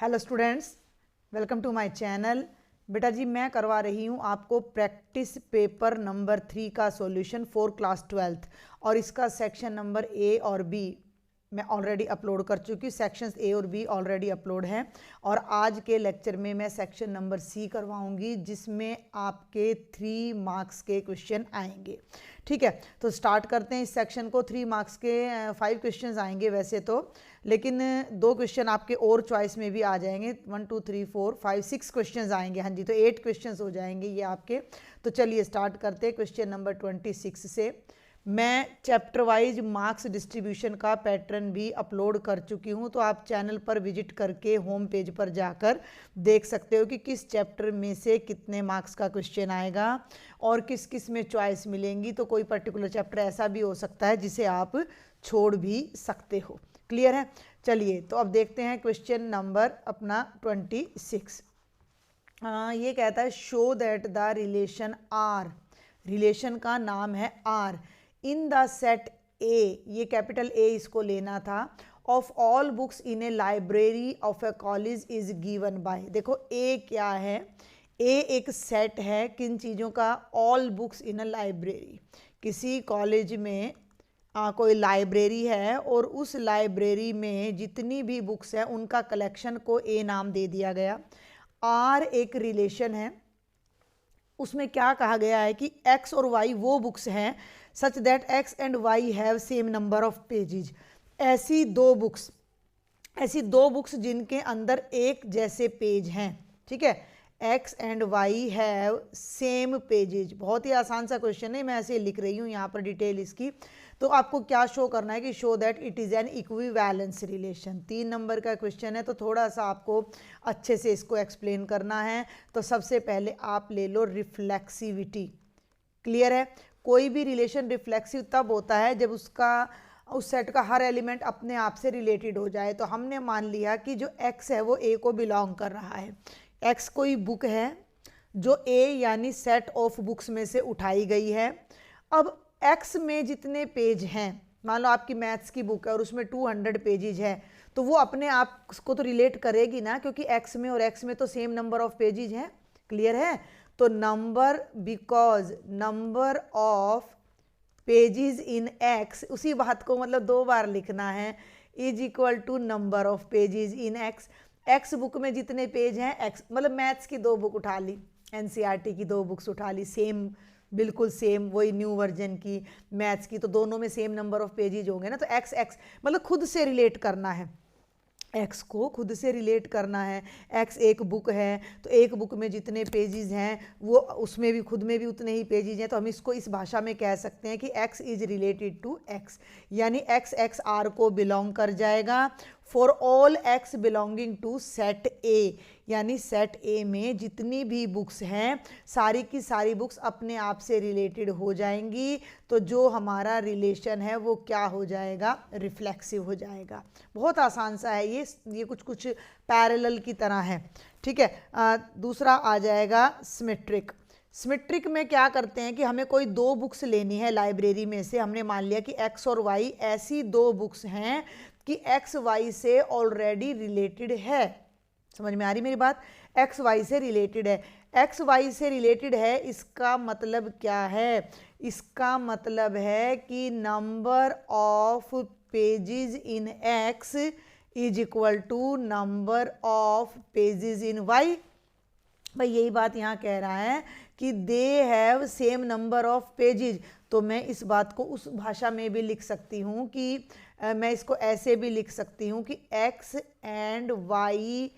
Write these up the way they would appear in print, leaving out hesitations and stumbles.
Hello students, welcome to my channel. बेटा जी मैं करवा रही हूँ आपको प्रैक्टिस पेपर नंबर 3 का सॉल्यूशन फॉर क्लास 12th और इसका सेक्शन नंबर ए और बी मैं ऑलरेडी अपलोड कर चुकी हूँ। सेक्शंस ए और बी ऑलरेडी अपलोड हैं और आज के लेक्चर में मैं सेक्शन नंबर सी करवाऊंगी जिसमें आपके 3 मार्क्स के क्वेश्चन आएंगे। ठीक है, तो स्टार्ट करते हैं इस सेक्शन को। 3 मार्क्स के 5 क्वेश्चंस आएंगे वैसे तो, लेकिन 2 क्वेश्चन आपके और चॉइस में भी आ जाएंगे। 1 2 3 4 5 6 क्वेश्चंस आएंगे। हाँ जी, तो 8 क्वेश्चंस हो जाएंगे ये आपके। तो चलिए स्टार्ट करते हैं क्वेश्चन नंबर 26 से। मैं चैप्टर वाइज मार्क्स डिस्ट्रीब्यूशन का पैटर्न भी अपलोड कर चुकी हूँ, तो आप चैनल पर विजिट करके होम पेज पर जाकर देख सकते हो कि किस चैप्टर में से कितने मार्क्स का क्वेश्चन आएगा और किस किस में चॉइस मिलेंगी। तो कोई पर्टिकुलर चैप्टर ऐसा भी हो सकता है जिसे आप छोड़ भी सकते हो। क्लियर है? चलिए तो अब देखते हैं क्वेश्चन नंबर अपना 26। ये कहता है show that the relation R, relation का नाम है R, in the set A, ये कैपिटल ए इसको लेना था, of all books in a library of a college is given by. देखो ए क्या है, ए एक सेट है किन चीज़ों का, all books in a library. किसी कॉलेज में कोई लाइब्रेरी है और उस लाइब्रेरी में जितनी भी बुक्स हैं उनका कलेक्शन को ए नाम दे दिया गया। आर एक रिलेशन है, उसमें क्या कहा गया है कि एक्स और वाई वो बुक्स हैं such that x and why have same number of pages. ऐसी दो बुक्स जिनके अंदर एक जैसे पेज हैं। ठीक है, x and why have same pages. बहुत ही आसान सा क्वेश्चन है, मैं ऐसे लिख रही हूँ यहाँ पर डिटेल इसकी। तो आपको क्या शो करना है कि show that it is an equivalence relation. 3 number का क्वेश्चन है तो थोड़ा सा आपको अच्छे से इसको एक्सप्लेन करना है। तो सबसे पहले आप ले लो रिफ्लेक्सिविटी। क्लियर है? कोई भी रिलेशन रिफ्लेक्सिव तब होता है जब उस सेट का हर एलिमेंट अपने आप से रिलेटेड हो जाए। तो हमने मान लिया कि जो एक्स है वो ए को बिलोंग कर रहा है। एक्स कोई बुक है जो ए यानी सेट ऑफ बुक्स में से उठाई गई है। अब एक्स में जितने पेज हैं, मान लो आपकी मैथ्स की बुक है और उसमें 200 पेजेज है, तो वो अपने आप को तो रिलेट करेगी ना, क्योंकि एक्स में और एक्स में तो सेम नंबर ऑफ पेजेज हैं। क्लियर है? तो number, because number of pages in X, उसी बात को मतलब 2 बार लिखना है, is equal to number of pages in X. X book में जितने पेज हैं, एक्स मतलब मैथ्स की 2 बुक उठा ली, एनसीईआरटी की 2 बुक्स उठा ली, सेम बिल्कुल सेम वही न्यू वर्जन की मैथ्स की, तो दोनों में सेम नंबर ऑफ पेजेज होंगे ना। तो एक्स एक्स मतलब खुद से रिलेट करना है, एक्स को खुद से रिलेट करना है। एक्स एक बुक है तो एक बुक में जितने पेजेस हैं वो उसमें भी खुद में भी उतने ही पेजेस हैं। तो हम इसको इस भाषा में कह सकते हैं कि X is related to X, यानी एक्स एक्स आर को बिलोंग कर जाएगा। For all X belonging to set A, यानी सेट ए में जितनी भी बुक्स हैं सारी की सारी बुक्स अपने आप से रिलेटेड हो जाएंगी। तो जो हमारा रिलेशन है वो क्या हो जाएगा, रिफ्लेक्सिव हो जाएगा। बहुत आसान सा है ये कुछ पैरेलल की तरह है। ठीक है, दूसरा आ जाएगा सिमेट्रिक। सिमेट्रिक में क्या करते हैं कि हमें कोई 2 बुक्स लेनी है लाइब्रेरी में से। हमने मान लिया कि एक्स और वाई ऐसी 2 बुक्स हैं कि एक्स वाई से ऑलरेडी रिलेटेड है। समझ में आ रही मेरी बात? एक्स वाई से रिलेटेड है, एक्स वाई से रिलेटेड है, इसका मतलब क्या है? इसका मतलब है कि number of pages in X is equal to number of pages in Y. भाई यही बात यहाँ कह रहा है कि they have same number of pages. तो मैं इस बात को उस भाषा में भी लिख सकती हूँ कि मैं इसको ऐसे भी लिख सकती हूँ कि x and why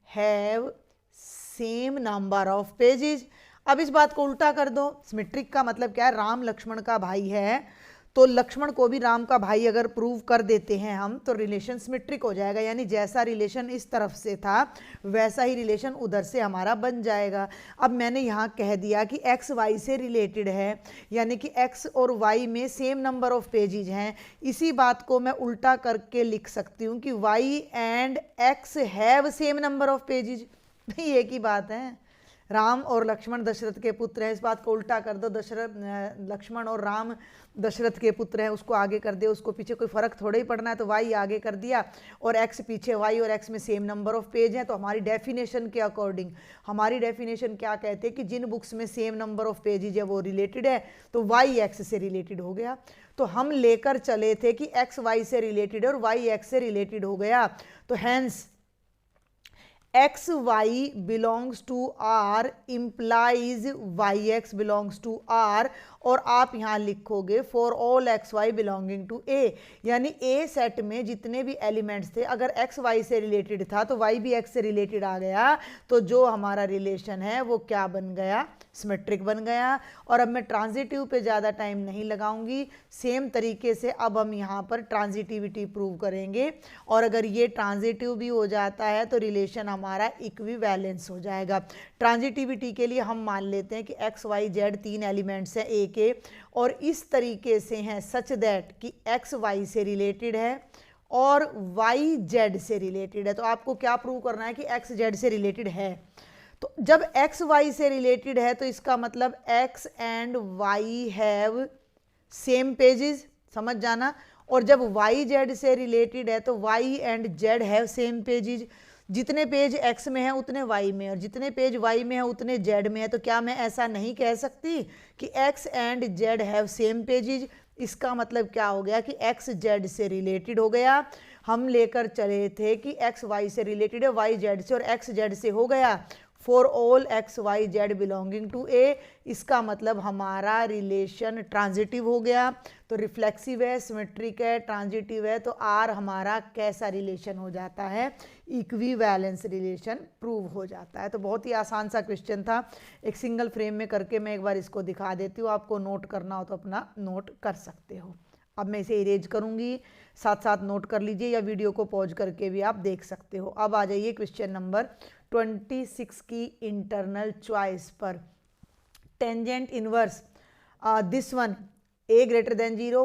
have same number of pages. अब इस बात को उल्टा कर दो। सिमेट्रिक का मतलब क्या है? राम लक्ष्मण का भाई है तो लक्ष्मण को भी राम का भाई अगर प्रूव कर देते हैं हम तो रिलेशन सिमेट्रिक हो जाएगा, यानी जैसा रिलेशन इस तरफ से था वैसा ही रिलेशन उधर से हमारा बन जाएगा। अब मैंने यहाँ कह दिया कि एक्स वाई से रिलेटेड है, यानी कि एक्स और वाई में सेम नंबर ऑफ पेजेज हैं। इसी बात को मैं उल्टा करके लिख सकती हूँ कि Y and X have same number of pages. एक ही बात है, राम और लक्ष्मण दशरथ के पुत्र हैं, इस बात को उल्टा कर दो, लक्ष्मण और राम दशरथ के पुत्र हैं, उसको आगे कर दे, उसको पीछे, कोई फर्क थोड़ा ही पड़ना है, तो वाई आगे कर दिया और एक्स पीछे, वाई और एक्स में सेम नंबर ऑफ पेज हैं। तो हमारी डेफिनेशन के अकॉर्डिंग, हमारी डेफिनेशन क्या कहते हैं कि जिन बुक्स में सेम नंबर ऑफ पेजेज है वो रिलेटेड है, तो वाई एक्स से रिलेटेड हो गया। तो हम लेकर चले थे कि एक्स वाई से रिलेटेड है और वाई एक्स से रिलेटेड हो गया, तो hence x y belongs to R implies y x belongs to R, और आप यहां लिखोगे for all x y belonging to A, यानी ए सेट में जितने भी एलिमेंट्स थे अगर एक्स वाई से रिलेटेड था तो वाई भी एक्स से रिलेटेड आ गया, तो जो हमारा रिलेशन है वो क्या बन गया, सिमेट्रिक बन गया। और अब मैं ट्रांजिटिव पे ज़्यादा टाइम नहीं लगाऊंगी, सेम तरीके से अब हम यहाँ पर ट्रांजिटिविटी प्रूव करेंगे, और अगर ये ट्रांजिटिव भी हो जाता है तो रिलेशन हमारा इक्विवेलेंस हो जाएगा। ट्रांजिटिविटी के लिए हम मान लेते हैं कि एक्स वाई जेड तीन एलिमेंट्स हैं ए के, और इस तरीके से हैं सच दैट कि एक्स वाई से रिलेटेड है और वाई जेड से रिलेटेड है। तो आपको क्या प्रूव करना है कि एक्स जेड से रिलेटेड है। तो जब एक्स वाई से रिलेटेड है तो इसका मतलब x and why have same pages, समझ जाना। और जब वाई जेड से रिलेटेड है तो Y and Z have same pages, जितने पेज एक्स में है उतने वाई में, और जितने पेज वाई में है उतने जेड में है। तो क्या मैं ऐसा नहीं कह सकती कि x and Z have same pages? इसका मतलब क्या हो गया कि एक्स जेड से रिलेटेड हो गया। हम लेकर चले थे कि एक्स वाई से रिलेटेड है, वाई जेड से, और एक्स जेड से हो गया for all x y z belonging to A. इसका मतलब हमारा रिलेशन ट्रांजिटिव हो गया। तो रिफ्लेक्सिव है, सिमेट्रिक है, ट्रांजिटिव है, तो आर हमारा कैसा रिलेशन हो जाता है, इक्विवेलेंस रिलेशन प्रूव हो जाता है। तो बहुत ही आसान सा क्वेश्चन था, एक सिंगल फ्रेम में करके मैं एक बार इसको दिखा देती हूँ, आपको नोट करना हो तो अपना नोट कर सकते हो। अब मैं इसे इरेज करूंगी, साथ साथ नोट कर लीजिए या वीडियो को पॉज करके भी आप देख सकते हो। अब आ जाइए क्वेश्चन नंबर 26 की इंटरनल चॉइस पर। Tangent inverse this one a greater than 0,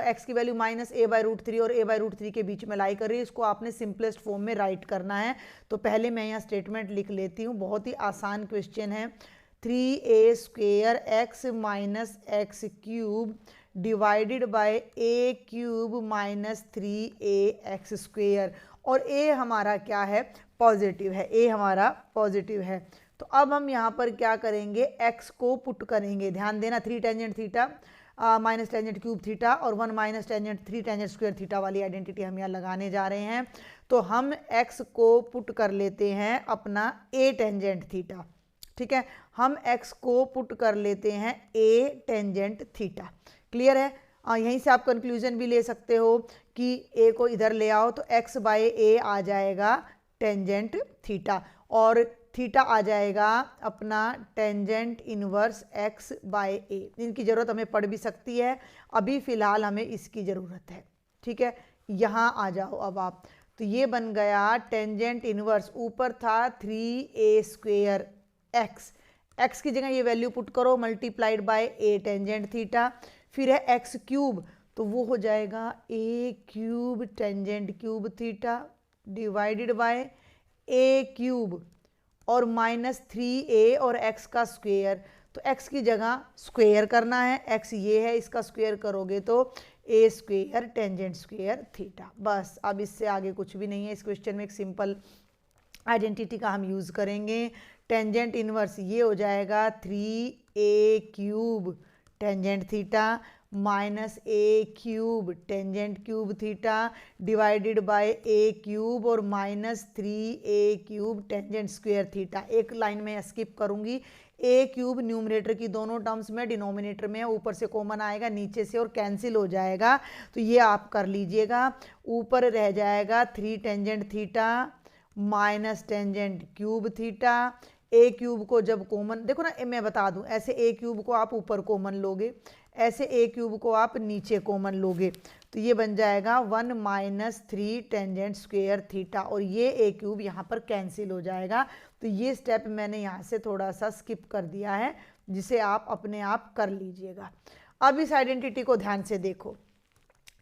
x की value minus a by root 3 और a बाई रूट 3 के बीच में लाई कर रही है। इसको आपने सिंपलेस्ट फॉर्म में राइट करना है। तो पहले मैं यहाँ स्टेटमेंट लिख लेती हूँ, बहुत ही आसान क्वेश्चन है। 3a square x minus x cube divided by a cube minus 3a x square, और a हमारा क्या है, पॉजिटिव है, a हमारा पॉजिटिव है। तो अब हम यहाँ पर क्या करेंगे, x को पुट करेंगे। ध्यान देना, 3 tangent theta minus tangent cube theta और 1 minus tangent 3 tangent square theta वाली आइडेंटिटी हम यहाँ लगाने जा रहे हैं। तो हम x को पुट कर लेते हैं अपना a टेंजेंट थीटा, ठीक है। हम x को पुट कर लेते हैं a टेंजेंट थीटा। क्लियर है? यहीं से आप कंक्लूजन भी ले सकते हो कि a को इधर ले आओ तो x बाय a आ जाएगा टेंजेंट थीटा, और थीटा आ जाएगा अपना tangent inverse x by a। इनकी ज़रूरत हमें पड़ भी सकती है, अभी फ़िलहाल हमें इसकी ज़रूरत है, ठीक है। यहाँ आ जाओ अब आप, तो ये बन गया टेंजेंट इनवर्स, ऊपर था 3a स्क्वेयर x की जगह ये वैल्यू पुट करो, multiplied by a tangent theta, फिर है एक्स क्यूब, तो वो हो जाएगा a cube tangent cube theta divided by a cube और माइनस 3a और x का स्क्वेयर। तो x की जगह स्क्वेयर करना है, x ये है, इसका स्क्वेयर करोगे तो a square tangent square theta. बस, अब इससे आगे कुछ भी नहीं है। इस क्वेश्चन में एक सिंपल आइडेंटिटी का हम यूज़ करेंगे। टेंजेंट इनवर्स ये हो जाएगा 3a cube tangent theta minus a cube tangent cube theta divided by a cube और minus 3a cube tangent square theta. एक लाइन में स्किप करूंगी, a क्यूब न्यूमरेटर की दोनों टर्म्स में, डिनोमिनेटर में, ऊपर से कॉमन आएगा नीचे से और कैंसिल हो जाएगा, तो ये आप कर लीजिएगा। ऊपर रह जाएगा 3 tangent theta minus tangent cube theta. a cube को जब कॉमन, देखो ना, मैं बता दूं, ऐसे a क्यूब को आप ऊपर कॉमन लोगे, ऐसे a क्यूब को आप नीचे कॉमन लोगे, तो ये बन जाएगा 1 माइनस 3 टेंजेंट स्क्वेयर थीटा, और ये a क्यूब यहाँ पर कैंसिल हो जाएगा। तो ये स्टेप मैंने यहाँ से थोड़ा सा स्किप कर दिया है, जिसे आप अपने आप कर लीजिएगा। अब इस आइडेंटिटी को ध्यान से देखो,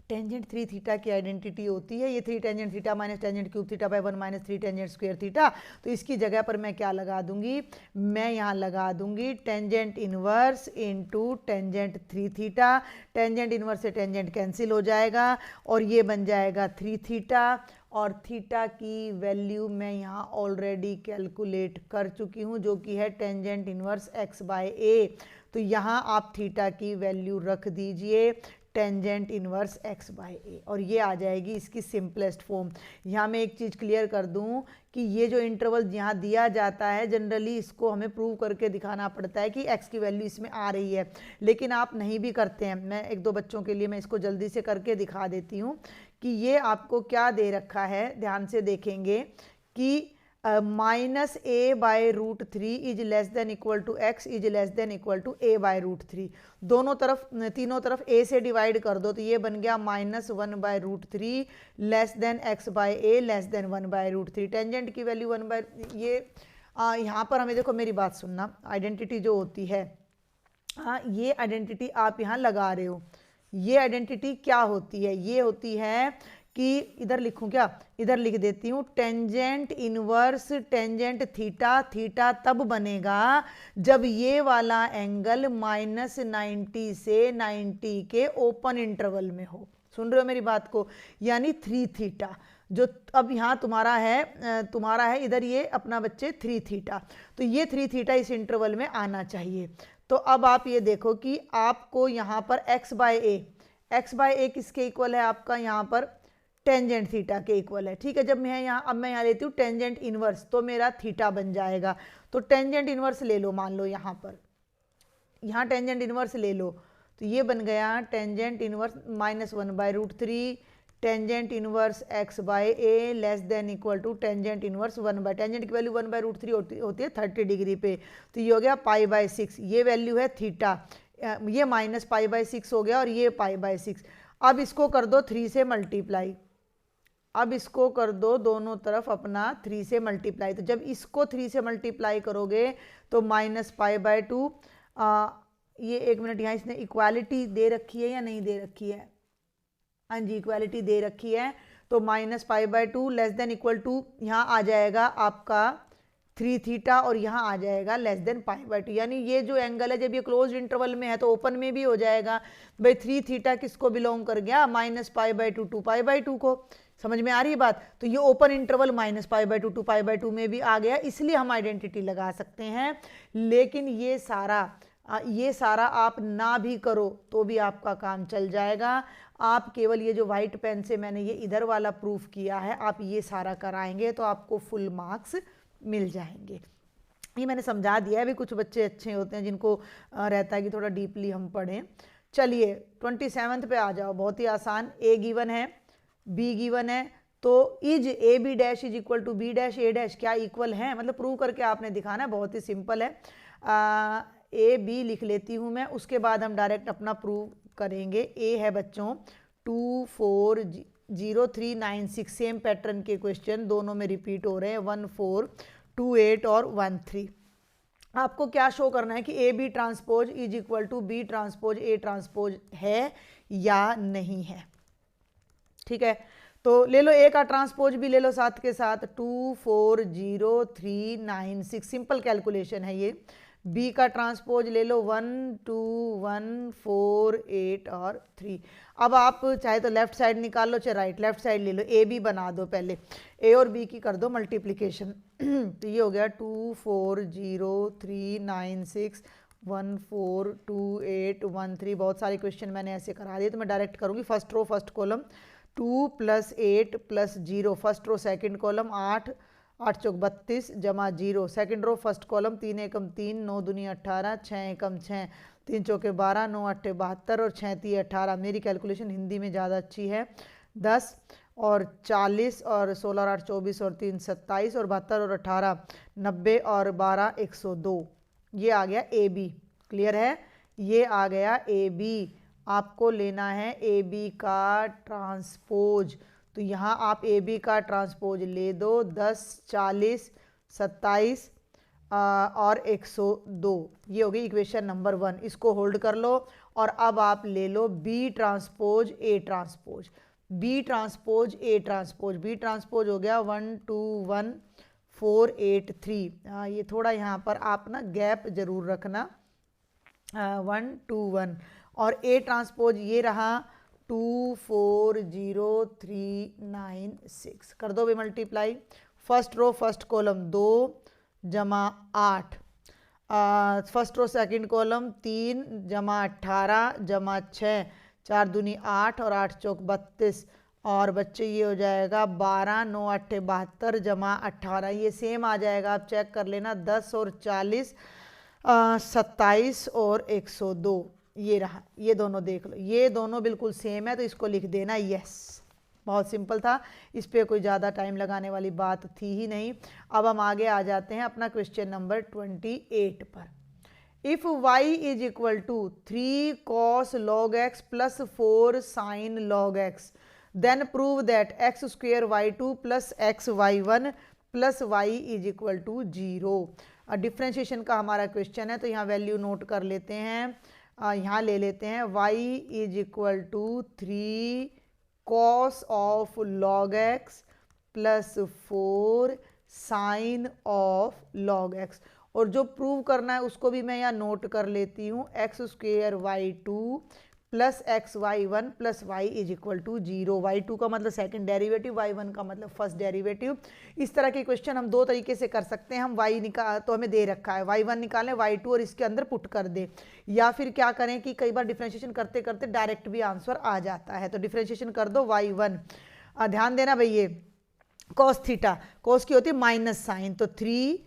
टेंजेंट 3 थीटा की आइडेंटिटी होती है, ये 3 tangent theta minus tangent cube theta by 1 minus 3 tangent square theta. तो इसकी जगह पर मैं क्या लगा दूंगी, मैं यहाँ लगा दूंगी tangent inverse into tangent 3 theta. Tangent inverse से टेंजेंट कैंसिल हो जाएगा और ये बन जाएगा 3 थीटा, और थीटा की वैल्यू मैं यहाँ ऑलरेडी कैलकुलेट कर चुकी हूँ जो कि है टेंजेंट इनवर्स x बाय ए। तो यहाँ आप थीटा की वैल्यू रख दीजिए टेंजेंट इनवर्स x बाय ए, और ये आ जाएगी इसकी सिंपलेस्ट फॉर्म। यहाँ मैं एक चीज़ क्लियर कर दूँ कि ये जो इंटरवल यहाँ दिया जाता है जनरली इसको हमें प्रूव करके दिखाना पड़ता है कि x की वैल्यू इसमें आ रही है, लेकिन आप नहीं भी करते हैं। मैं एक दो बच्चों के लिए मैं इसको जल्दी से करके दिखा देती हूँ कि ये आपको क्या दे रखा है। ध्यान से देखेंगे कि minus A by root 3 is less than equal to X is less than equal to A by root 3। दोनों तरफ, तीनों तरफ ए से डिवाइड कर दो तो ये बन गया minus 1 by root 3 less than X by A less than 1 by root 3। Tangent की वैल्यू 1 बाय ये यहाँ पर हमें देखो, मेरी बात सुनना, आइडेंटिटी जो होती है, ये आइडेंटिटी आप यहाँ लगा रहे हो, ये आइडेंटिटी क्या होती है, ये होती है कि इधर लिखूं क्या, इधर लिख देती हूँ tangent inverse tangent theta. Theta तब बनेगा जब ये वाला एंगल माइनस 90 से 90 के ओपन इंटरवल में हो। सुन रहे हो मेरी बात को, यानी 3 थीटा जो अब यहाँ तुम्हारा है इधर ये अपना बच्चे 3 थीटा, तो ये 3 थीटा इस इंटरवल में आना चाहिए। तो अब आप ये देखो कि आपको यहाँ पर x बाय ए किसके इक्वल है, आपका यहाँ पर टेंजेंट थीटा के इक्वल है। ठीक है, जब मैं यहाँ लेती हूँ टेंजेंट इनवर्स तो मेरा थीटा बन जाएगा। तो टेंजेंट इनवर्स ले लो, मान लो यहाँ पर, यहाँ टेंजेंट इनवर्स ले लो तो ये बन गया tangent inverse minus 1 by root 3 tangent inverse x by A less than equal to tangent inverse 1 by, tangent की वैल्यू 1 बाय रूट 3 होती है 30 डिग्री पे, तो ये हो गया पाई बाय 6। ये वैल्यू है थीटा, ये माइनस पाई बाय 6 हो गया और ये पाई बाय 6। अब इसको कर दो 3 से मल्टीप्लाई, अब इसको कर दो दोनों तरफ अपना 3 से मल्टीप्लाई। तो जब इसको 3 से मल्टीप्लाई करोगे तो माइनस पाई बाय 2, ये एक मिनट, यहाँ इसने इक्वालिटी दे रखी है या नहीं दे रखी है, हाँ जी इक्वालिटी दे रखी है। तो minus pi by 2 less than equal to यहाँ आ जाएगा आपका 3 थीटा और यहाँ आ जाएगा लेस देन पाई बाय 2। यानी ये जो एंगल है जब ये क्लोज इंटरवल में है तो ओपन में भी हो जाएगा। भाई 3 थीटा किसको बिलोंग कर गया, minus pi by 2 2 pi by 2 को। समझ में आ रही है बात, तो ये open interval minus pi by 2 2 pi by 2 में भी आ गया, इसलिए हम आइडेंटिटी लगा सकते हैं। लेकिन ये सारा आप ना भी करो तो भी आपका काम चल जाएगा। आप केवल ये जो वाइट पेन से मैंने ये इधर वाला प्रूफ किया है, आप ये सारा कराएंगे तो आपको फुल मार्क्स मिल जाएंगे। ये मैंने समझा दिया है, अभी कुछ बच्चे अच्छे होते हैं जिनको रहता है कि थोड़ा डीपली हम पढ़ें। चलिए 27 पे आ जाओ, बहुत ही आसान। ए गिवन है, बी गिवन है, तो is A B dash is equal to B dash A dash क्या इक्वल है, मतलब प्रूव करके आपने दिखाना है, बहुत ही सिंपल है। ए बी लिख लेती हूँ मैं, उसके बाद हम डायरेक्ट अपना प्रूव करेंगे। ए है बच्चों 2 4 0 3 9 6, सेम पैटर्न के क्वेश्चन दोनों में रिपीट हो रहे हैं, 1 4 2 8 और 1 3। आपको क्या शो करना है कि A B transpose is equal to B transpose A transpose है या नहीं है। ठीक है, तो ले लो ए का ट्रांसपोज भी ले लो साथ के साथ, 2 4 0 3 9 6, सिंपल कैलकुलेशन है ये। बी का ट्रांसपोज ले लो 1 2 1 4 8 और 3। अब आप चाहे तो लेफ्ट साइड निकाल लो चाहे राइट, लेफ्ट साइड ले लो, ए बी बना दो पहले, ए और बी की कर दो मल्टीप्लिकेशन। तो ये हो गया 2 4 0 3 9 6 1 4 2 8 1 3। बहुत सारे क्वेश्चन मैंने ऐसे करा दिए, तो मैं डायरेक्ट करूँगी first row first column, 2 + 8 + 0 first row second column, 8 8 चौक 32 जमा 0 सेकंड रो फर्स्ट कॉलम, 3 एकम 3 9 दूनी 18 6 एकम 6 3 चौके 12 9 8 72 और 6 3 18। मेरी कैलकुलेशन हिंदी में ज़्यादा अच्छी है। 10 और 40 और 16 और 8 24 और 3 27 और 72 और 18 90 और 12 102। ये आ गया ए बी, क्लियर है, ये आ गया ए बी। आपको लेना है ए बी का ट्रांसपोज, तो यहाँ आप ए बी का ट्रांसपोज ले दो, 10 40 27 और 102। ये हो गई इक्वेशन नंबर 1, इसको होल्ड कर लो और अब आप ले लो B transpose A transpose, B transpose A transpose, B transpose हो गया 1 2 1 4 8 3। ये थोड़ा यहाँ पर आप ना गैप जरूर रखना, 1 2 1, और ए ट्रांसपोज ये रहा 2 4 0 3 9 6। कर दो भी multiply, first row first column 2 जमा 8, फर्स्ट रो सेकंड कॉलम 3 जमा 18 जमा 6, 4 दूनी 8 और 8 चौक 32, और बच्चे ये हो जाएगा 12 9 8 72 जमा 18, ये सेम आ जाएगा, आप चेक कर लेना, 10 और 40 27 और 102, ये रहा, ये दोनों देख लो, ये दोनों बिल्कुल सेम है, तो इसको लिख देना यस। बहुत सिंपल था, इस पे कोई ज़्यादा टाइम लगाने वाली बात थी ही नहीं। अब हम आगे आ जाते हैं अपना क्वेश्चन नंबर 28 पर। If y is equal to 3 cos log x plus 4 sin log x, then prove that x square y2 plus X y1 plus y is equal to 0। Differentiation का हमारा क्वेश्चन है, तो यहाँ वैल्यू नोट कर लेते हैं, यहाँ ले लेते हैं y is equal to 3 cos of log x plus 4 sine of log x, और जो प्रूव करना है उसको भी मैं यहाँ नोट कर लेती हूँ, X square y2 plus X y1 plus y is equal to 0। y2 का मतलब सेकंड डेरिवेटिव, y1 का मतलब फर्स्ट डेरिवेटिव। इस तरह के क्वेश्चन हम दो तरीके से कर सकते हैं, हम y निकाल, तो हमें दे रखा है y1 निकालें y2 और इसके अंदर पुट कर दें, या फिर क्या करें कि कई बार डिफ्रेंशिएशन करते करते डायरेक्ट भी आंसर आ जाता है। तो डिफ्रेंशिएशन कर दो y1, ध्यान देना भाई, ये कॉस थीटा, कॉस की होती है माइनस साइन, तो 3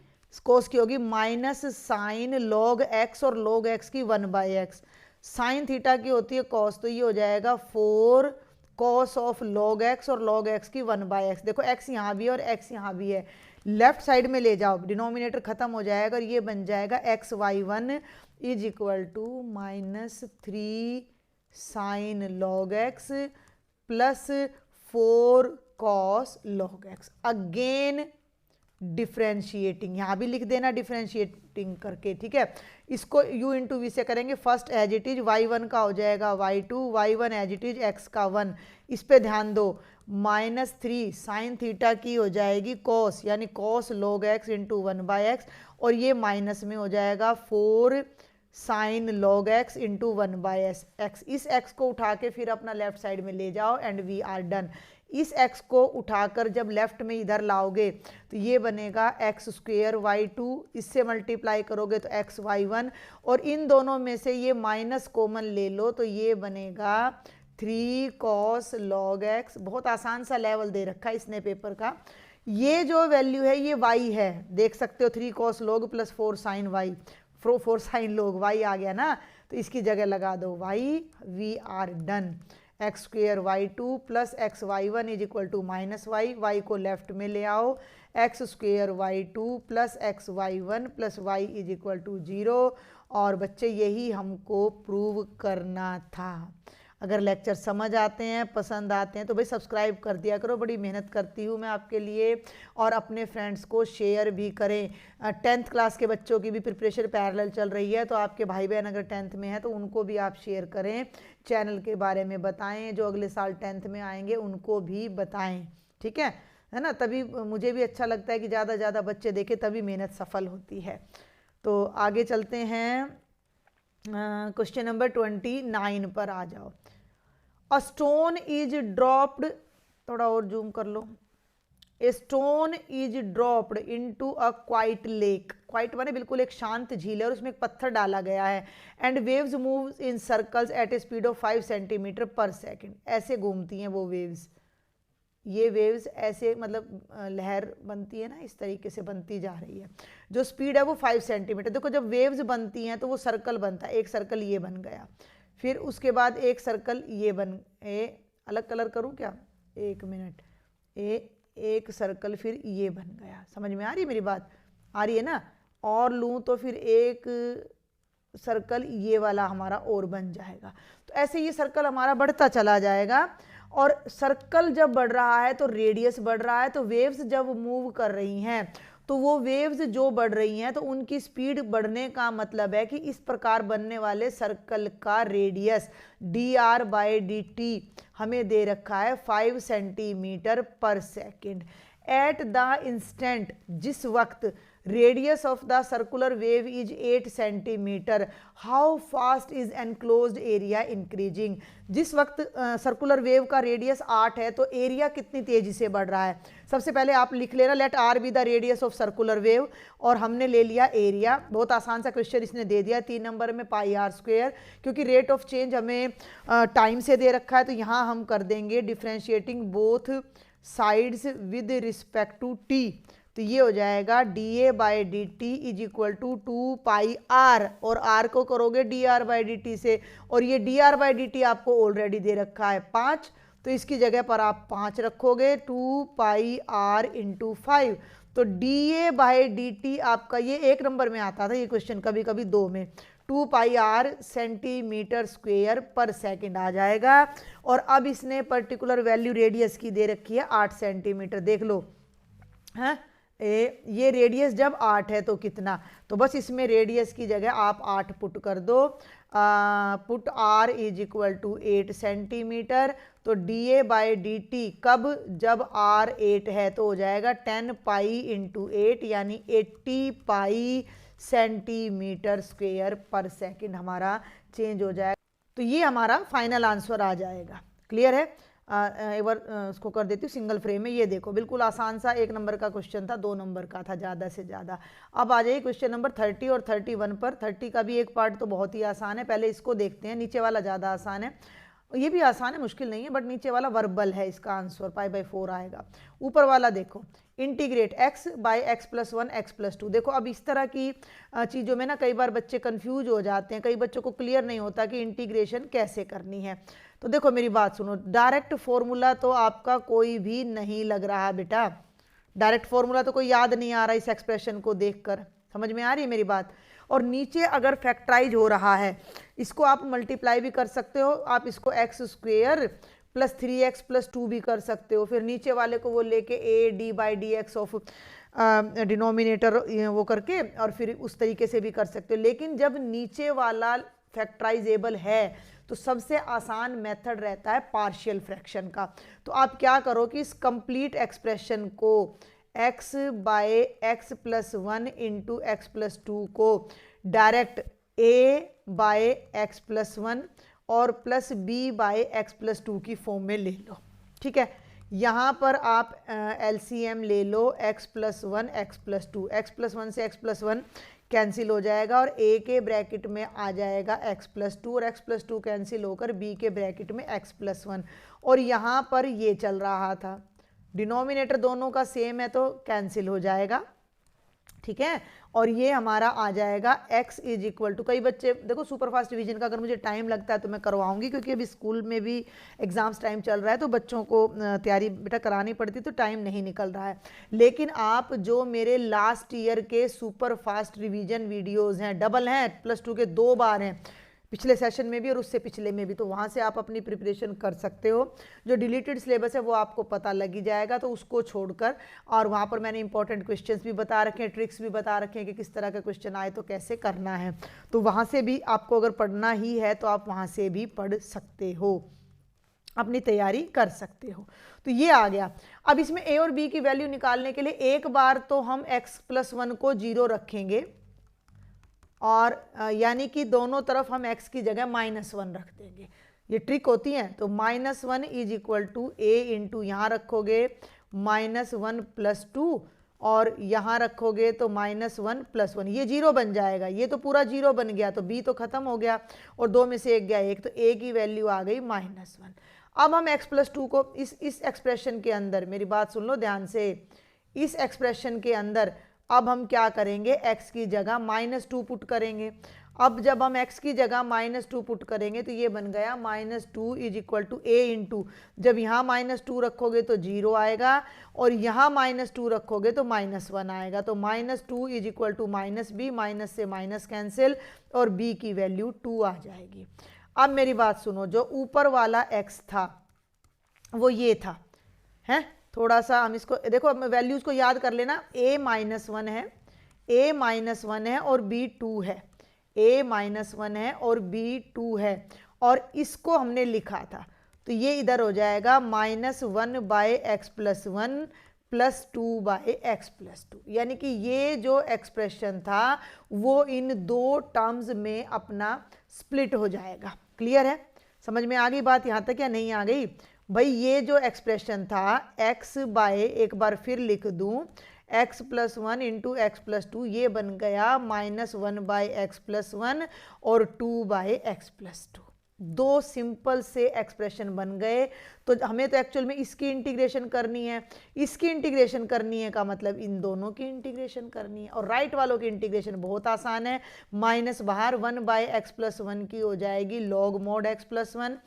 कॉस की होगी माइनस साइन लॉग एक्स, और लॉग एक्स की 1/x, साइन थीटा की होती है कॉस, तो ये हो जाएगा 4 कॉस ऑफ लॉग एक्स, और लॉग एक्स की 1/x। देखो x यहाँ भी है और x यहाँ भी है, लेफ्ट साइड में ले जाओ, डिनोमिनेटर खत्म हो जाएगा और ये बन जाएगा X y1 is equal to -3 sine log X plus 4 cos log X. Again differentiating, यहाँ भी लिख देना डिफ्रेंशिएटिंग करके, ठीक है। इसको u इंटू वी से करेंगे, first as it is y1 का हो जाएगा y2, y1 as it is x का 1, इस पे ध्यान दो, -3 साइन थीटा की हो जाएगी कॉस, यानी cos log x into 1/x, और ये माइनस में हो जाएगा 4 sign log x into 1/x। इस x को उठा के फिर अपना लेफ्ट साइड में ले जाओ एंड वी आर डन। इस x को उठाकर जब लेफ्ट में इधर लाओगे तो ये बनेगा एक्स स्क्वेयर y2, इससे मल्टीप्लाई करोगे तो एक्स y1, और इन दोनों में से ये माइनस कॉमन ले लो तो ये बनेगा 3 cos log x। बहुत आसान सा लेवल दे रखा है इसने पेपर का। ये जो वैल्यू है ये y है, देख सकते हो 3 cos log plus 4 sine y, 4 sine log y आ गया ना, तो इसकी जगह लगा दो y, we are done. X square y2 plus X y1 is equal to minus Y, Y को लेफ्ट में ले आओ, X square y2 plus X y1 plus Y is equal to 0। और बच्चे यही हमको प्रूव करना था। अगर लेक्चर समझ आते हैं, पसंद आते हैं तो भाई सब्सक्राइब कर दिया करो, बड़ी मेहनत करती हूँ मैं आपके लिए, और अपने फ्रेंड्स को शेयर भी करें। 10th क्लास के बच्चों की भी प्रिपरेशन पैरेलल चल रही है, तो आपके भाई बहन अगर 10th में है तो उनको भी आप शेयर करें, चैनल के बारे में बताएं, जो अगले साल 10th में आएंगे उनको भी बताएं, ठीक है ना। तभी मुझे भी अच्छा लगता है कि ज़्यादा से ज़्यादा बच्चे देखें, तभी मेहनत सफल होती है। तो आगे चलते हैं, क्वेश्चन नंबर 29 पर आ जाओ। अ स्टोन इज ड्रॉप्ड, थोड़ा और जूम कर लो, a stone is dropped into a quiet lake, quiet माने बिल्कुल एक शांत झील है और उसमें एक पत्थर डाला गया है, and waves moves in circles eight A speed of 5 centimetre पर सेकेंड। ऐसे घूमती हैं वो वेव्स, ये वेव्स ऐसे मतलब लहर बनती है ना, इस तरीके से बनती जा रही है, जो स्पीड है वो 5 सेंटीमीटर। देखो जब वेव्स बनती हैं तो वो सर्कल बनता है, एक सर्कल ये बन गया, फिर उसके बाद एक सर्कल ये बन, अलग कलर करूं क्या, एक मिनट, एक सर्कल फिर ये बन गया। समझ में आ रही है मेरी बात, आ रही है ना। और लूं तो फिर एक सर्कल ये वाला हमारा और बन जाएगा। तो ऐसे ये सर्कल हमारा बढ़ता चला जाएगा, और सर्कल जब बढ़ रहा है तो रेडियस बढ़ रहा है, तो वेव्स जब मूव कर रही हैं तो वो वेव्स जो बढ़ रही हैं तो उनकी स्पीड बढ़ने का मतलब है कि इस प्रकार बनने वाले सर्कल का रेडियस dr/dt हमें दे रखा है 5 सेंटीमीटर पर सेकेंड। एट द इंस्टेंट, जिस वक्त radius of the circular wave is 8 centimetre, how fast is enclosed area increasing. जिस वक्त सर्कुलर वेव का रेडियस 8 है तो एरिया कितनी तेजी से बढ़ रहा है। सबसे पहले आप लिख लेना let R be the radius of circular wave, और हमने ले लिया एरिया। बहुत आसान सा क्वेश्चन इसने दे दिया 3 नंबर में πr², क्योंकि रेट ऑफ चेंज हमें टाइम से दे रखा है तो यहाँ हम कर देंगे differentiating both sides with respect to T. तो ये हो जाएगा dA/dt is equal to 2πr, और r को करोगे dr/dt से, और ये dr/dt आपको ऑलरेडी दे रखा है 5, तो इसकी जगह पर आप 5 रखोगे, 2πr × 5। तो dA/dt आपका, ये 1 नंबर में आता था ये क्वेश्चन, कभी कभी 2 में, 2πr सेंटीमीटर स्क्वेयर पर सेकेंड आ जाएगा। और अब इसने पर्टिकुलर वैल्यू रेडियस की दे रखी है 8 सेंटीमीटर। देख लो, है ये रेडियस जब 8 है तो कितना, तो बस इसमें रेडियस की जगह आप 8 पुट कर दो, put r is equal to 8 centimetre. तो dA/dt कब, जब r 8 है तो हो जाएगा 10π × 8 यानी 80π सेंटीमीटर स्क्वेयर पर सेकेंड हमारा चेंज हो जाएगा। तो ये हमारा फाइनल आंसर आ जाएगा। क्लियर है? एक बार उसको कर देती हूँ सिंगल फ्रेम में। ये देखो बिल्कुल आसान सा 1 नंबर का क्वेश्चन था, 2 नंबर का था ज़्यादा से ज़्यादा। अब आ जाइए क्वेश्चन नंबर 30 और 31 पर। 30 का भी एक पार्ट तो बहुत ही आसान है, पहले इसको देखते हैं। नीचे वाला ज़्यादा आसान है, ये भी आसान है, मुश्किल नहीं है, बट नीचे वाला वर्बल है, इसका आंसर π/4 आएगा। ऊपर वाला देखो, इंटीग्रेट x/x + 1 x + 2। देखो अब इस तरह की चीज़ों में ना कई बार बच्चे कंफ्यूज हो जाते हैं, कई बच्चों को क्लियर नहीं होता कि इंटीग्रेशन कैसे करनी है। तो देखो मेरी बात सुनो, डायरेक्ट फॉर्मूला तो आपका कोई भी नहीं लग रहा बेटा, डायरेक्ट फॉर्मूला तो कोई याद नहीं आ रहा इस एक्सप्रेशन को देखकर, समझ में आ रही है मेरी बात। और नीचे अगर फैक्टराइज हो रहा है, इसको आप मल्टीप्लाई भी कर सकते हो, आप इसको x² + 3x + 2 भी कर सकते हो। फिर नीचे वाले को वो लेके AD/dx ऑफ डिनोमिनेटर वो करके, और फिर उस तरीके से भी कर सकते हो। लेकिन जब नीचे वाला फैक्टराइजेबल है तो सबसे आसान मेथड रहता है पार्शियल फ्रैक्शन का। तो आप क्या करो कि इस कंप्लीट एक्सप्रेशन को x/x + 1 × x + 2 को डायरेक्ट a/x + 1 और प्लस b/x + 2 की फॉर्म में ले लो। ठीक है, यहाँ पर आप LCM ले लो x + 1 x + 2, x + 1 से x + 1 कैंसिल हो जाएगा और a के ब्रैकेट में आ जाएगा x + 2 और x + 2 कैंसिल होकर b के ब्रैकेट में x + 1। और यहाँ पर ये चल रहा था, डिनोमिनेटर दोनों का सेम है तो कैंसिल हो जाएगा। ठीक है, और ये हमारा आ जाएगा x इज इक्वल टू, कई बच्चे देखो सुपरफास्ट डिवीजन का अगर मुझे टाइम लगता है तो मैं करवाऊंगी, क्योंकि अभी स्कूल में भी एग्जाम्स टाइम चल रहा है तो बच्चों को तैयारी बेटा करानी पड़ती, तो टाइम नहीं निकल रहा है। लेकिन आप जो मेरे लास्ट ईयर के सुपरफास्ट रिवीजन वीडियोज़ हैं, डबल हैं, +2 के 2 बार हैं, पिछले सेशन में भी और उससे पिछले में भी, तो वहाँ से आप अपनी प्रिपरेशन कर सकते हो। जो डिलीटेड सिलेबस है वो आपको पता लग ही जाएगा, तो उसको छोड़कर, और वहाँ पर मैंने इंपॉर्टेंट क्वेश्चंस भी बता रखे हैं, ट्रिक्स भी बता रखे हैं कि किस तरह का क्वेश्चन आए तो कैसे करना है। तो वहाँ से भी आपको अगर पढ़ना ही है तो आप वहाँ से भी पढ़ सकते हो, अपनी तैयारी कर सकते हो। तो ये आ गया। अब इसमें a और b की वैल्यू निकालने के लिए एक बार तो हम x + 1 को 0 रखेंगे, और यानी कि दोनों तरफ हम x की जगह -1 रख देंगे। ये ट्रिक होती है। तो -1 इज इक्वल टू a × यहाँ रखोगे -1 + 2, और यहाँ रखोगे तो -1 + 1, ये 0 बन जाएगा। ये तो पूरा 0 बन गया, तो b तो खत्म हो गया और 2 में से 1 गया 1, तो a की वैल्यू आ गई -1। अब हम x + 2 को इस एक्सप्रेशन के अंदर, मेरी बात सुन लो ध्यान से, इस एक्सप्रेशन के अंदर अब हम क्या करेंगे, x की जगह -2 पुट करेंगे। अब जब हम x की जगह -2 पुट करेंगे तो ये बन गया -2 इज इक्वल टू a × जब यहाँ -2 रखोगे तो 0 आएगा, और यहाँ -2 रखोगे तो -1 आएगा। तो -2 is equal to -b, minus से माइनस कैंसिल, और b की वैल्यू 2 आ जाएगी। अब मेरी बात सुनो, जो ऊपर वाला x था वो ये था, है थोड़ा सा हम इसको देखो, वैल्यूज को याद कर लेना। a -1 है, a -1 है और b 2 है, a -1 है और b 2 है, और इसको हमने लिखा था तो ये इधर हो जाएगा -1/x+1 +2/x+2, यानी कि ये जो एक्सप्रेशन था वो इन दो टर्म्स में अपना स्प्लिट हो जाएगा। क्लियर है? समझ में आ गई बात यहाँ तक या नहीं आ गई? भाई ये जो एक्सप्रेशन था x बाय, एक बार फिर लिख दूं, x+1 इंटू x+2, ये बन गया -1/x+1 और 2/x+2। दो सिंपल से एक्सप्रेशन बन गए। तो हमें तो एक्चुअल में इसकी इंटीग्रेशन करनी है, इसकी इंटीग्रेशन करनी है का मतलब इन दोनों की इंटीग्रेशन करनी है, और राइट वालों की इंटीग्रेशन बहुत आसान है। माइनस बाहर 1/x+1 की हो जाएगी log mod x+1,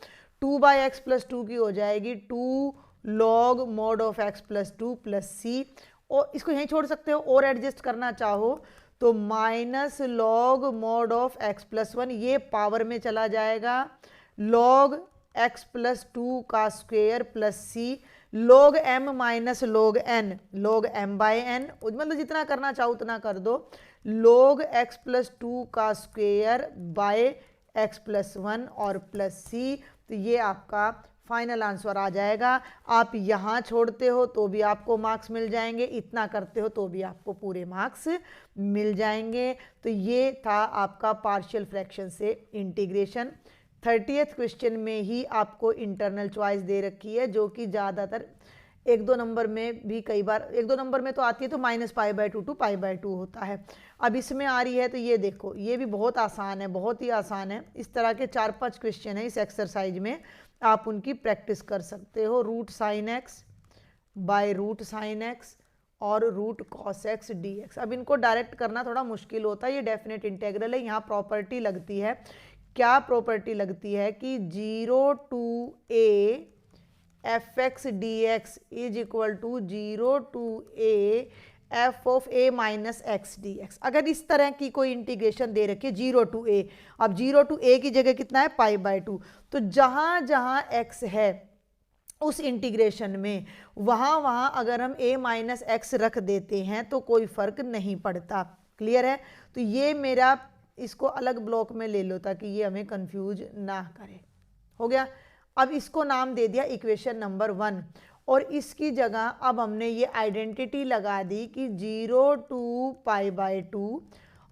2/x+2 की हो जाएगी 2 log mod of x+2 plus c, और इसको यहीं छोड़ सकते हो, और एडजस्ट करना चाहो तो minus log mod of x+1, ये पावर में चला जाएगा, log x+2 का square plus c, log m minus log n, log m/n, मतलब जितना करना चाहो उतना कर दो, log x+2 का स्क्वायर बाय x+1 और प्लस c। तो ये आपका फाइनल आंसर आ जाएगा। आप यहाँ छोड़ते हो तो भी आपको मार्क्स मिल जाएंगे, इतना करते हो तो भी आपको पूरे मार्क्स मिल जाएंगे। तो ये था आपका पार्शियल फ्रैक्शन से इंटीग्रेशन। 30th क्वेश्चन में ही आपको इंटरनल चॉइस दे रखी है, जो कि ज़्यादातर 1-2 नंबर में भी, कई बार 1-2 नंबर में तो आती है तो -π/2 टू π/2 होता है। अब इसमें आ रही है तो ये देखो, ये भी बहुत आसान है, बहुत ही आसान है। इस तरह के 4-5 क्वेश्चन है इस एक्सरसाइज में, आप उनकी प्रैक्टिस कर सकते हो। √sin x by √sin x और √cos x dx। अब इनको डायरेक्ट करना थोड़ा मुश्किल होता है, ये डेफिनेट इंटेग्रल है। यहाँ प्रॉपर्टी लगती है, क्या प्रॉपर्टी लगती है कि 0 to a fx dx is equal to 0 to a f of a minus X dx। अगर इस तरह की कोई इंटीग्रेशन दे रखी है 0 to a, अब 0 to a की जगह कितना है π/2, तो जहां जहां x है उस इंटीग्रेशन में वहां वहां अगर हम a माइनस एक्स रख देते हैं तो कोई फर्क नहीं पड़ता। क्लियर है? तो ये मेरा, इसको अलग ब्लॉक में ले लो ताकि ये हमें कंफ्यूज ना करे। हो गया? अब इसको नाम दे दिया इक्वेशन नंबर 1, और इसकी जगह अब हमने ये आइडेंटिटी लगा दी कि 0 to π/2,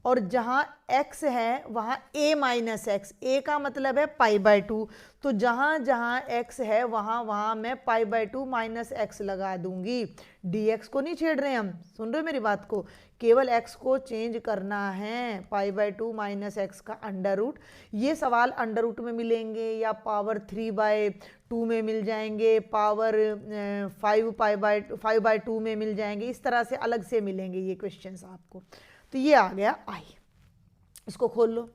और जहाँ x है वहाँ a माइनस एक्स, a का मतलब है π/2, तो जहाँ जहाँ x है वहाँ वहाँ मैं π/2 माइनस एक्स लगा दूंगी। dx को नहीं छेड़ रहे हम, सुन रहे हो मेरी बात को, केवल x को चेंज करना है। π/2 माइनस एक्स का अंडर रूट, ये सवाल अंडर रूट में मिलेंगे या पावर 3/2 में मिल जाएंगे, पावर 5/2 में मिल जाएंगे, इस तरह से अलग से मिलेंगे ये क्वेश्चंस आपको। तो ये आ गया i, इसको खोल लो।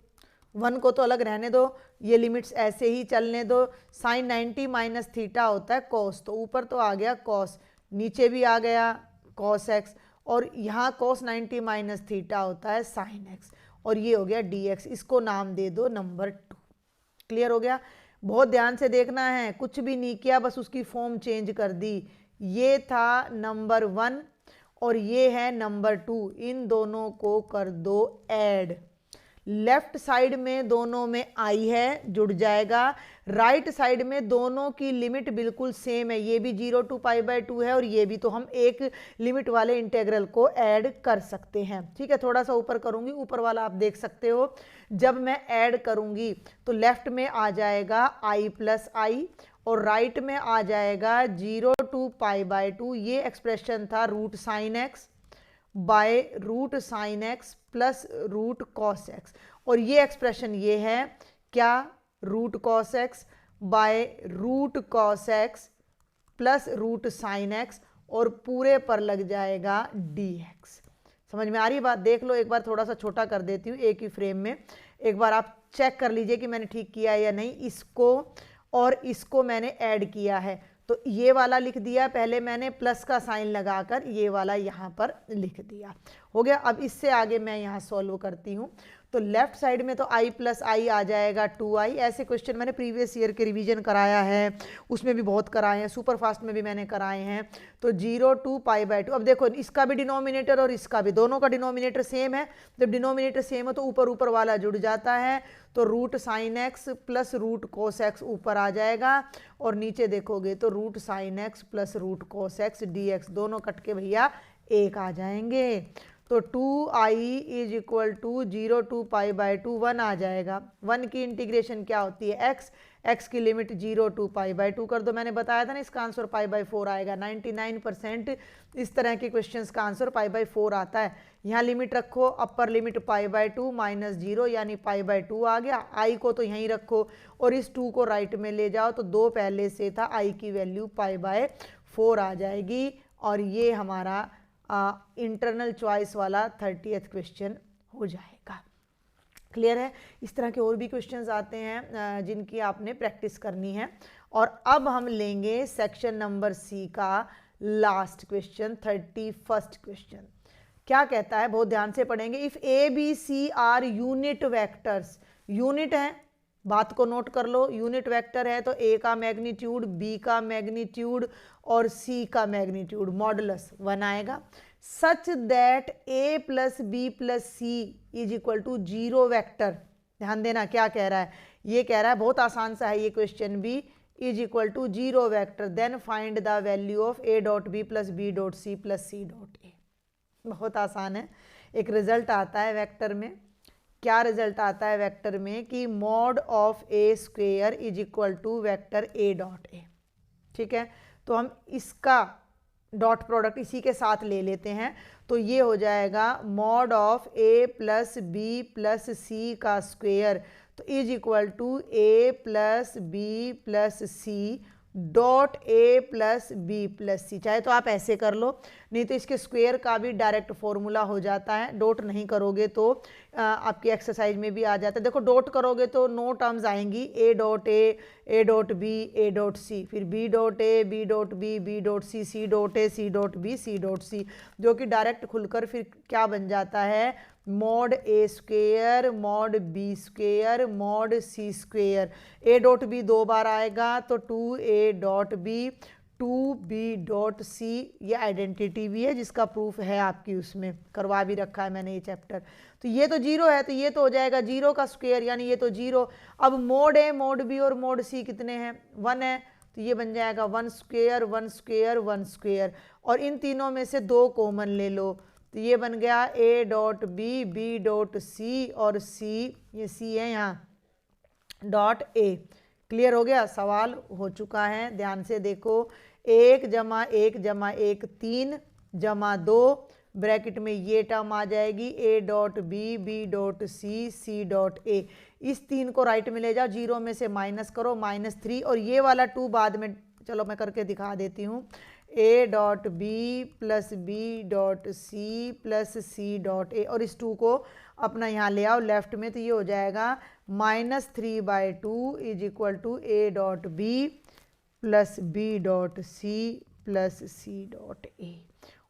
1 को तो अलग रहने दो, ये लिमिट्स ऐसे ही चलने दो। sin 90 माइनस थीटा होता है cos, तो ऊपर तो आ गया cos, नीचे भी आ गया cos x, और यहाँ cos 90 माइनस थीटा होता है sin x, और ये हो गया dx। इसको नाम दे दो नंबर 2। क्लियर हो गया? बहुत ध्यान से देखना है, कुछ भी नहीं किया, बस उसकी फॉर्म चेंज कर दी। ये था नंबर 1 और ये है नंबर 2, इन दोनों को कर दो ऐड। लेफ्ट साइड में दोनों में i है, जुड़ जाएगा। राइट साइड में दोनों की लिमिट बिल्कुल सेम है, ये भी 0 to π/2 है और ये भी, तो हम एक लिमिट वाले इंटेग्रल को ऐड कर सकते हैं। ठीक है? थोड़ा सा ऊपर करूंगी, ऊपर वाला आप देख सकते हो। जब मैं ऐड करूंगी तो लेफ्ट में आ जाएगा i प्लस i, और राइट में आ जाएगा 0 to π/2। ये एक्सप्रेशन था √sin x by √sin x plus √cos x, और ये एक्सप्रेशन ये है क्या, √cos x by √cos x plus √sin x, और पूरे पर लग जाएगा dx। समझ में आ रही बात? देख लो एक बार, थोड़ा सा छोटा कर देती हूँ एक ही फ्रेम में, एक बार आप चेक कर लीजिए कि मैंने ठीक किया है या नहीं। इसको और इसको मैंने ऐड किया है, तो ये वाला लिख दिया पहले मैंने, प्लस का साइन लगाकर ये वाला यहाँ पर लिख दिया, हो गया। अब इससे आगे मैं यहाँ सॉल्व करती हूँ। तो लेफ्ट साइड में तो i प्लस आई आ जाएगा 2i। ऐसे क्वेश्चन मैंने प्रीवियस ईयर के रिवीजन कराया है, उसमें भी बहुत कराए हैं, सुपर फास्ट में भी मैंने कराए हैं। तो 0 to π/2। अब देखो इसका भी डिनोमिनेटर और इसका भी, दोनों का डिनोमिनेटर सेम है। जब डिनोमिनेटर सेम हो तो ऊपर ऊपर वाला जुड़ जाता है, तो root sine X plus root cos X ऊपर आ जाएगा, और नीचे देखोगे तो root sine X plus root cos X dx, दोनों कट के भैया 1 आ जाएंगे। तो 2i is equal to 0 to π/2 1 आ जाएगा। 1 की इंटीग्रेशन क्या होती है x की लिमिट 0 to π/2 कर दो। मैंने बताया था ना इसका आंसर π/4 आएगा। 99% इस तरह के क्वेश्चंस का आंसर π/4 आता है। यहाँ लिमिट रखो, अपर लिमिट π/2 -0 यानी π/2 आ गया। i को तो यहीं रखो और इस 2 को राइट में ले जाओ, तो 2 पहले से था, i की वैल्यू π/4 आ जाएगी। और ये हमारा इंटरनल चॉइस वाला 30th क्वेश्चन हो जाएगा। क्लियर है। इस तरह के और भी क्वेश्चंस आते हैं जिनकी आपने प्रैक्टिस करनी है। और अब हम लेंगे सेक्शन नंबर सी का लास्ट क्वेश्चन, 31st क्वेश्चन। क्या कहता है, बहुत ध्यान से पढ़ेंगे। If A B C are unit vectors, unit है, बात को नोट कर लो, यूनिट वेक्टर है तो ए का मैग्नीट्यूड, बी का मैग्नीट्यूड और सी का मैग्नीट्यूड मॉडुलस 1 आएगा। Such that A plus B plus C is equal to 0 vector. ध्यान देना क्या कह रहा है, ये कह रहा है, बहुत आसान सा है ये क्वेश्चन भी, is equal to 0 vector, then find the value of A dot B plus B dot C plus C dot A. बहुत आसान है। एक रिजल्ट आता है वेक्टर में, क्या रिजल्ट आता है वेक्टर में कि mod of A square is equal to vector A dot A. ठीक है, तो हम इसका डॉट प्रोडक्ट इसी के साथ ले लेते हैं, तो ये हो जाएगा mod of A plus B plus C का स्क्वेयर, तो is equal to A plus B plus C dot A plus B plus C. चाहे तो आप ऐसे कर लो, नहीं तो इसके स्क्वायर का भी डायरेक्ट फॉर्मूला हो जाता है। डॉट नहीं करोगे तो आपकी एक्सरसाइज में भी आ जाता है। देखो डॉट करोगे तो नो टर्म्स आएंगी, A dot A dot B, A dot C, फिर B dot A, B dot B, B dot C dot A, C dot B, C dot C, जो कि डायरेक्ट खुलकर फिर क्या बन जाता है, mod A square mod B square mod C square. A dot B 2 बार आएगा तो 2a dot B 2b dot C. ये आइडेंटिटी भी है जिसका प्रूफ है आपकी, उसमें करवा भी रखा है मैंने ये चैप्टर। तो ये तो 0 है, तो ये तो हो जाएगा 0 का स्क्वायर, यानी ये तो 0। अब मोड ए मोड बी और मोड सी कितने हैं, 1 है, तो ये बन जाएगा 1 स्क्वेयर 1 स्क्वेयर 1 स्क्वेयर, और इन तीनों में से 2 कॉमन ले लो, तो ये बन गया A dot B, B dot C और सी, ये सी है यहाँ डॉट ए। क्लियर हो गया, सवाल हो चुका है। ध्यान से देखो, 1 जमा 1 जमा 1 3 जमा 2, ब्रैकेट में ये टर्म आ जाएगी A dot B, B dot C, C dot A. इस 3 को राइट में ले जाओ, 0 में से माइनस करो -3, और ये वाला 2 बाद में, चलो मैं करके दिखा देती हूँ, A dot B plus B dot C plus C dot A, और इस 2 को अपना यहाँ ले आओ लेफ्ट में, तो ये हो जाएगा -3/2 is equal to A dot B plus B dot C plus C dot A.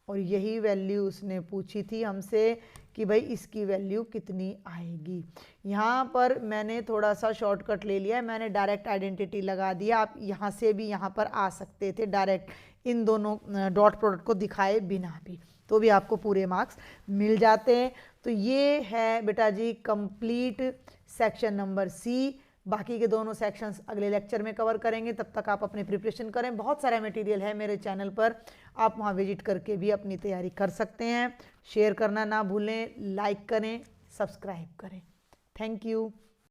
और यही वैल्यू उसने पूछी थी हमसे कि भाई इसकी वैल्यू कितनी आएगी। यहाँ पर मैंने थोड़ा सा शॉर्टकट ले लिया है, मैंने डायरेक्ट आइडेंटिटी लगा दिया। आप यहाँ से भी यहाँ पर आ सकते थे डायरेक्ट, इन दोनों डॉट प्रोडक्ट को दिखाए बिना भी, तो भी आपको पूरे मार्क्स मिल जाते हैं। तो ये है बेटा जी कंप्लीट सेक्शन नंबर सी। बाकी के दोनों सेक्शंस अगले लेक्चर में कवर करेंगे, तब तक आप अपनी प्रिपरेशन करें। बहुत सारा मटेरियल है मेरे चैनल पर, आप वहाँ विजिट करके भी अपनी तैयारी कर सकते हैं। शेयर करना ना भूलें, लाइक करें, सब्सक्राइब करें। Thank you.